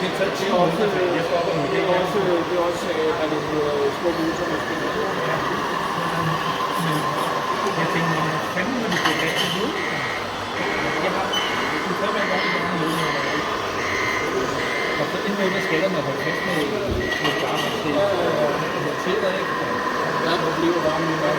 Det tager 10 Det er også, minutter, fordi jeg stopper med det. det er også hvad det hedder, små motor måske. Jeg tænkte, når man fanden, når vi bliver rigtig ud. Jeg har en tredje gang, jeg har noget med. Og så indimellem, der skal der med at holde fast med garmen til dig, ikke? Der er problemer bare med, at